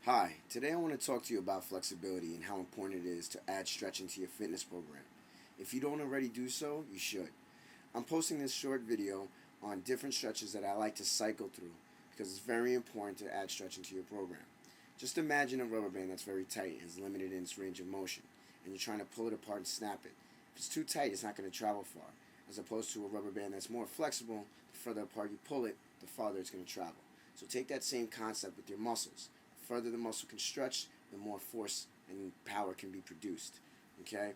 Hi, today I want to talk to you about flexibility and how important it is to add stretching to your fitness program. If you don't already do so, you should. I'm posting this short video on different stretches that I like to cycle through because it's very important to add stretching to your program. Just imagine a rubber band that's very tight and is limited in its range of motion, and you're trying to pull it apart and snap it. If it's too tight, it's not going to travel far, as opposed to a rubber band that's more flexible. The further apart you pull it, the farther it's going to travel. So take that same concept with your muscles. The further the muscle can stretch, the more force and power can be produced. Okay?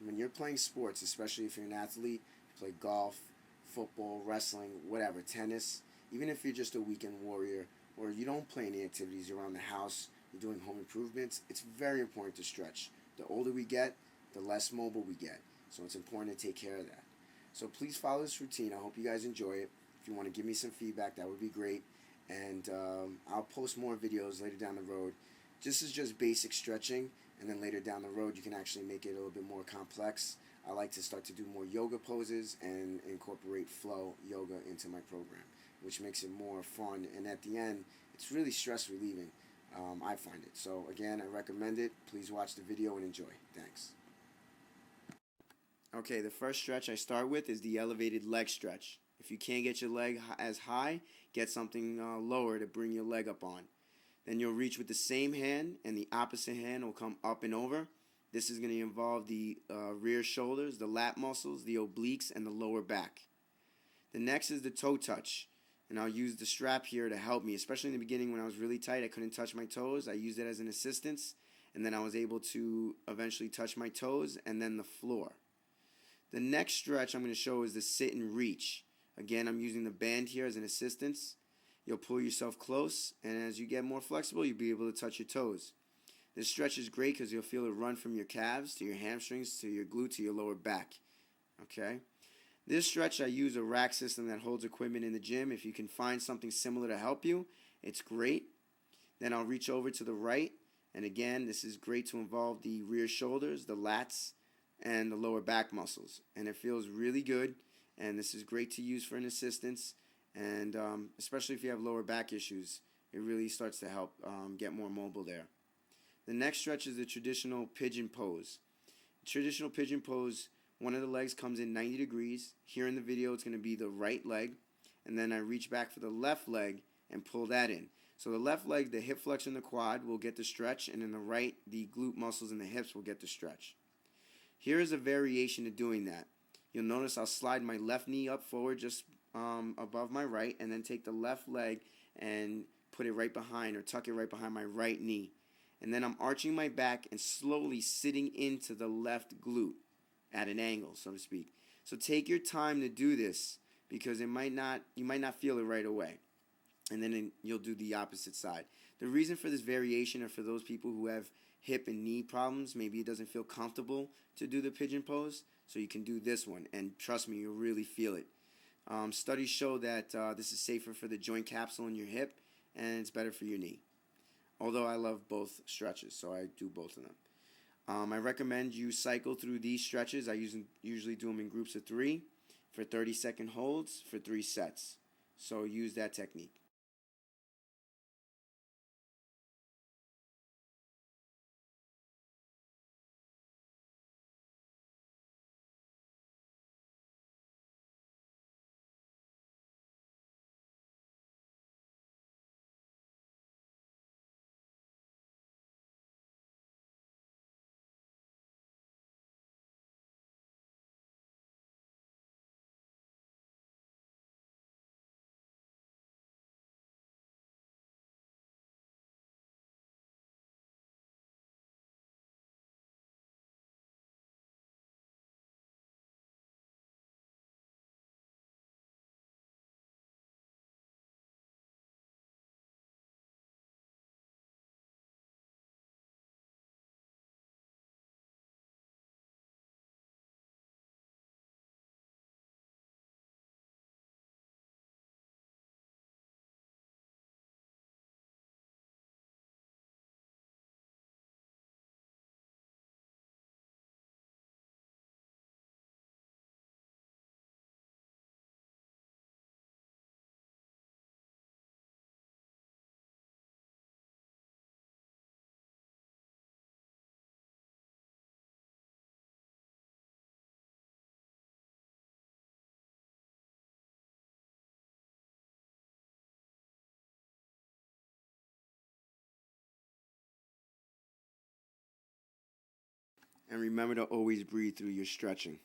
When you're playing sports, especially if you're an athlete, you play golf, football, wrestling, whatever, tennis, even if you're just a weekend warrior or you don't play any activities around the house, you're doing home improvements, it's very important to stretch. The older we get, the less mobile we get. So it's important to take care of that. So please follow this routine. I hope you guys enjoy it. If you want to give me some feedback, that would be great. And I'll post more videos later down the road. This is just basic stretching, and then later down the road you can actually make it a little bit more complex. I like to start to do more yoga poses and incorporate flow yoga into my program, which makes it more fun. And at the end, it's really stress relieving. I find it. So again, I recommend it. Please watch the video and enjoy. Thanks. Okay, the first stretch I start with is the elevated leg stretch. If you can't get your leg as high, get something lower to bring your leg up on. Then you'll reach with the same hand, and the opposite hand will come up and over. This is going to involve the rear shoulders, the lat muscles, the obliques, and the lower back. The next is the toe touch, and I'll use the strap here to help me, especially in the beginning when I was really tight. I couldn't touch my toes. I used it as an assistance, and then I was able to eventually touch my toes and then the floor. The next stretch I'm going to show is the sit and reach. Again, I'm using the band here as an assistance. You'll pull yourself close, and as you get more flexible, you'll be able to touch your toes. This stretch is great because you'll feel it run from your calves to your hamstrings to your glute to your lower back. Okay? This stretch, I use a rack system that holds equipment in the gym. If you can find something similar to help you, it's great. Then I'll reach over to the right, and again, this is great to involve the rear shoulders, the lats, and the lower back muscles. And it feels really good, and this is great to use for an assistance. And especially if you have lower back issues, it really starts to help get more mobile there. The next stretch is the traditional pigeon pose. Traditional pigeon pose, one of the legs comes in 90 degrees. Here in the video, it's going to be the right leg. And then I reach back for the left leg and pull that in. So the left leg, the hip flexion and the quad will get the stretch, and in the right, the glute muscles and the hips will get the stretch. Here is a variation of doing that. You'll notice I'll slide my left knee up forward just above my right, and then take the left leg and put it right behind, or tuck it right behind my right knee. And then I'm arching my back and slowly sitting into the left glute at an angle, so to speak. So take your time to do this because you might not feel it right away. And then you'll do the opposite side. The reason for this variation are for those people who have hip and knee problems. Maybe it doesn't feel comfortable to do the pigeon pose, so you can do this one. And trust me, you'll really feel it. Studies show that this is safer for the joint capsule in your hip, and it's better for your knee. Although I love both stretches, so I do both of them. I recommend you cycle through these stretches. I usually do them in groups of 3 for 30-second holds for 3 sets. So use that technique. And remember to always breathe through your stretching.